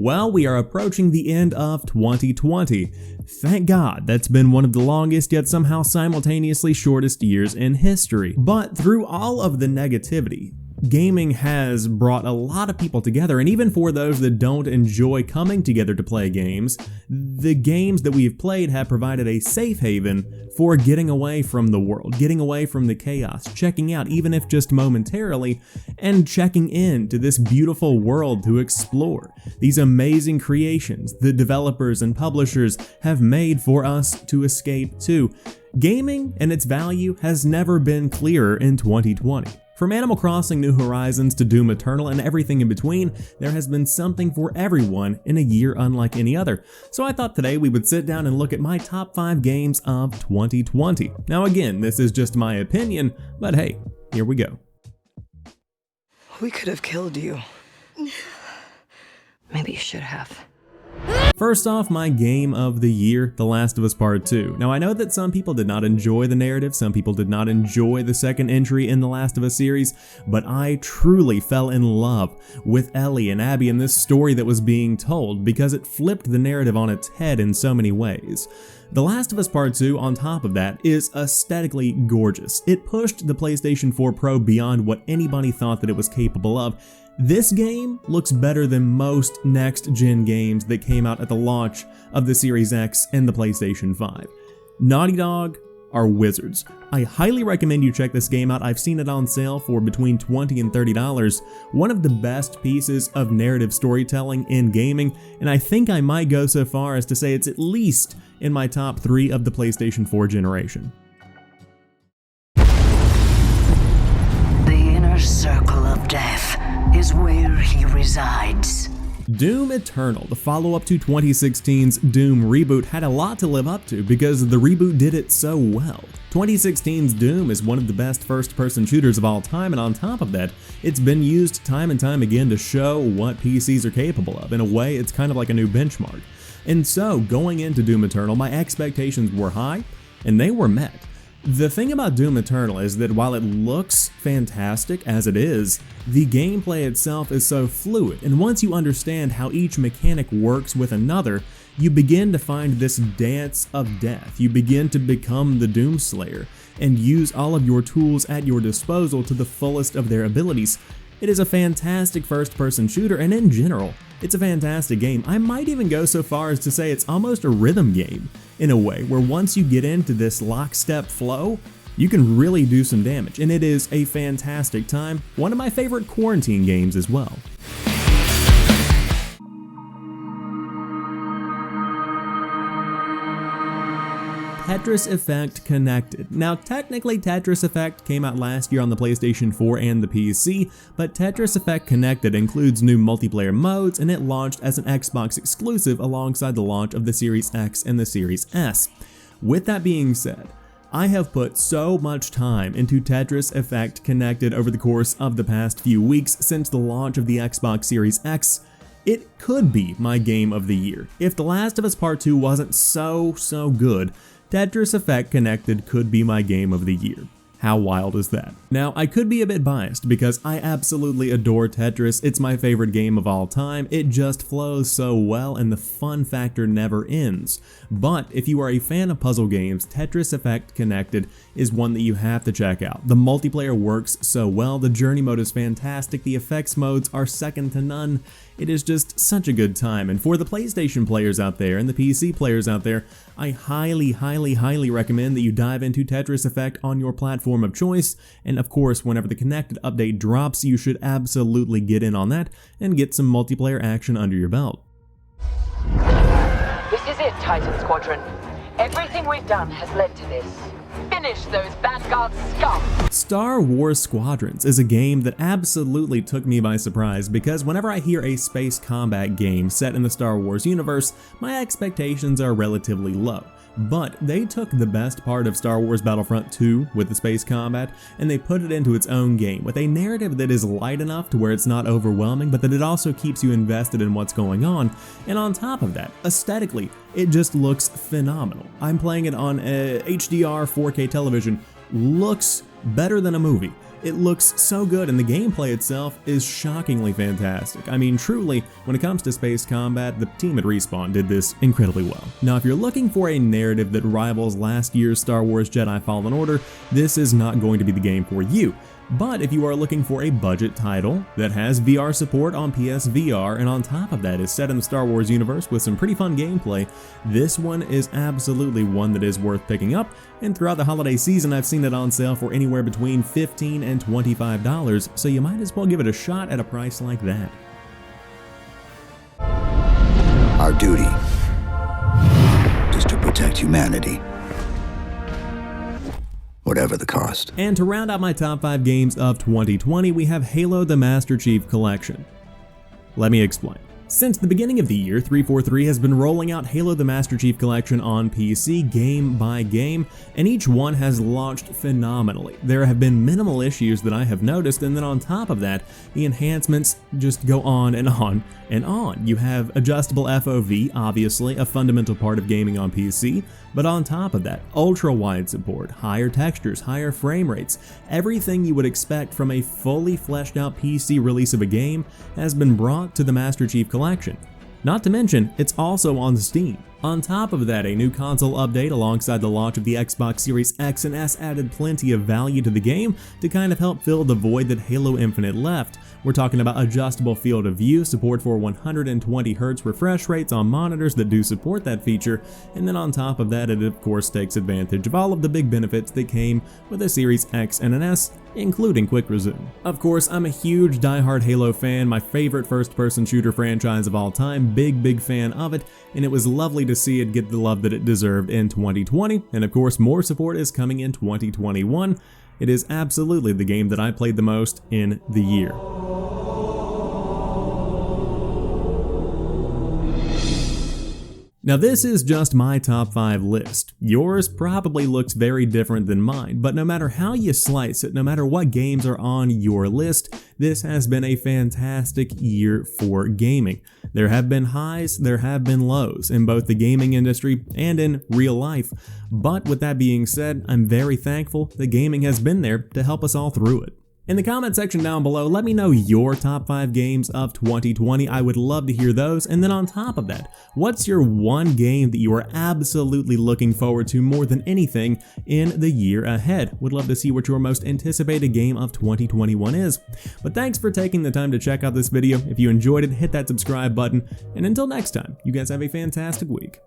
Well, we are approaching the end of 2020. Thank God, that's been one of the longest yet somehow simultaneously shortest years in history. But through all of the negativity, gaming has brought a lot of people together, and even for those that don't enjoy coming together to play games, the games that we've played have provided a safe haven for getting away from the world, getting away from the chaos, checking out, even if just momentarily, and checking into this beautiful world to explore. These amazing creations the developers and publishers have made for us to escape to. Gaming and its value has never been clearer in 2020. From Animal Crossing New Horizons to Doom Eternal and everything in between, there has been something for everyone in a year unlike any other. So I thought today we would sit down and look at my top 5 games of 2020. Now again, this is just my opinion, but hey, here we go. We could have killed you. Maybe you should have. First off, my game of the year, The Last of Us Part 2. Now I know that some people did not enjoy the narrative, some people did not enjoy the second entry in The Last of Us series, but I truly fell in love with Ellie and Abby and this story that was being told because it flipped the narrative on its head in so many ways. The Last of Us Part 2, on top of that, is aesthetically gorgeous. It pushed the PlayStation 4 Pro beyond what anybody thought that it was capable of. This game looks better than most next-gen games that came out at the launch of the Series X and the PlayStation 5. Naughty Dog are wizards. I highly recommend you check this game out. I've seen it on sale for between $20 and $30. One of the best pieces of narrative storytelling in gaming, and I think I might go so far as to say it's at least in my top 3 of the PlayStation 4 generation. The inner circle of death is where he resides. Doom Eternal, the follow-up to 2016's Doom reboot, had a lot to live up to because the reboot did it so well. 2016's Doom is one of the best first-person shooters of all time, and on top of that, it's been used time and time again to show what PCs are capable of. In a way, it's kind of like a new benchmark. And so, going into Doom Eternal, my expectations were high, and they were met. The thing about Doom Eternal is that while it looks fantastic as it is, the gameplay itself is so fluid, and once you understand how each mechanic works with another, you begin to find this dance of death. You begin to become the Doomslayer, and use all of your tools at your disposal to the fullest of their abilities. It is a fantastic first-person shooter, and in general, it's a fantastic game. I might even go so far as to say it's almost a rhythm game, in a way, where once you get into this lockstep flow, you can really do some damage, and it is a fantastic time. One of my favorite quarantine games as well. Tetris Effect Connected. Now technically Tetris Effect came out last year on the PlayStation 4 and the PC, but Tetris Effect Connected includes new multiplayer modes, and it launched as an Xbox exclusive alongside the launch of the Series X and the Series S. With that being said, I have put so much time into Tetris Effect Connected over the course of the past few weeks since the launch of the Xbox Series X. It could be my game of the year. If The Last of Us Part 2 wasn't so good, Tetris Effect Connected could be my game of the year. How wild is that? Now, I could be a bit biased because I absolutely adore Tetris. It's my favorite game of all time. It just flows so well and the fun factor never ends. But if you are a fan of puzzle games, Tetris Effect Connected is one that you have to check out. The multiplayer works so well, the journey mode is fantastic, the effects modes are second to none. It is just such a good time, and for the PlayStation players out there and the PC players out there, I highly recommend that you dive into Tetris Effect on your platform of choice, and of course whenever the Connected update drops, you should absolutely get in on that and get some multiplayer action under your belt. This is it, Titan Squadron. Everything we've done has led to this. Finish those Vanguard scum! Star Wars Squadrons is a game that absolutely took me by surprise because whenever I hear a space combat game set in the Star Wars universe, my expectations are relatively low. But they took the best part of Star Wars Battlefront 2 with the space combat, and they put it into its own game with a narrative that is light enough to where it's not overwhelming, but that it also keeps you invested in what's going on. And on top of that, aesthetically, it just looks phenomenal. I'm playing it on a HDR 4K television, looks better than a movie. It looks so good and the gameplay itself is shockingly fantastic. I mean, truly, when it comes to space combat, the team at Respawn did this incredibly well. Now, if you're looking for a narrative that rivals last year's Star Wars Jedi Fallen Order, this is not going to be the game for you. But if you are looking for a budget title that has VR support on PSVR and on top of that is set in the Star Wars universe with some pretty fun gameplay, this one is absolutely one that is worth picking up, and throughout the holiday season I've seen it on sale for anywhere between $15 and $25, so you might as well give it a shot at a price like that. Our duty is to protect humanity, whatever the cost. And to round out my top 5 games of 2020, we have Halo the Master Chief Collection. Let me explain. Since the beginning of the year, 343 has been rolling out Halo the Master Chief Collection on PC game by game, and each one has launched phenomenally. There have been minimal issues that I have noticed, and then on top of that, the enhancements just go on and on and on. You have adjustable FOV, obviously, a fundamental part of gaming on PC, but on top of that, ultra-wide support, higher textures, higher frame rates, everything you would expect from a fully fleshed out PC release of a game has been brought to the Master Chief Collection. Not to mention, it's also on Steam. On top of that, a new console update alongside the launch of the Xbox Series X and S added plenty of value to the game to kind of help fill the void that Halo Infinite left. We're talking about adjustable field of view, support for 120Hz refresh rates on monitors that do support that feature, and then on top of that, it of course takes advantage of all of the big benefits that came with a Series X and an S, including Quick Resume. Of course, I'm a huge diehard Halo fan, my favorite first-person shooter franchise of all time, big fan of it, and it was lovely to see it get the love that it deserved in 2020, and of course more support is coming in 2021. It is absolutely the game that I played the most in the year. Now this is just my top 5 list. Yours probably looks very different than mine, but no matter how you slice it, no matter what games are on your list, this has been a fantastic year for gaming. There have been highs, there have been lows in both the gaming industry and in real life. But with that being said, I'm very thankful that gaming has been there to help us all through it. In the comment section down below, let me know your top 5 games of 2020. I would love to hear those. And then on top of that, what's your one game that you are absolutely looking forward to more than anything in the year ahead? Would love to see what your most anticipated game of 2021 is. But thanks for taking the time to check out this video. If you enjoyed it, hit that subscribe button. And until next time, you guys have a fantastic week.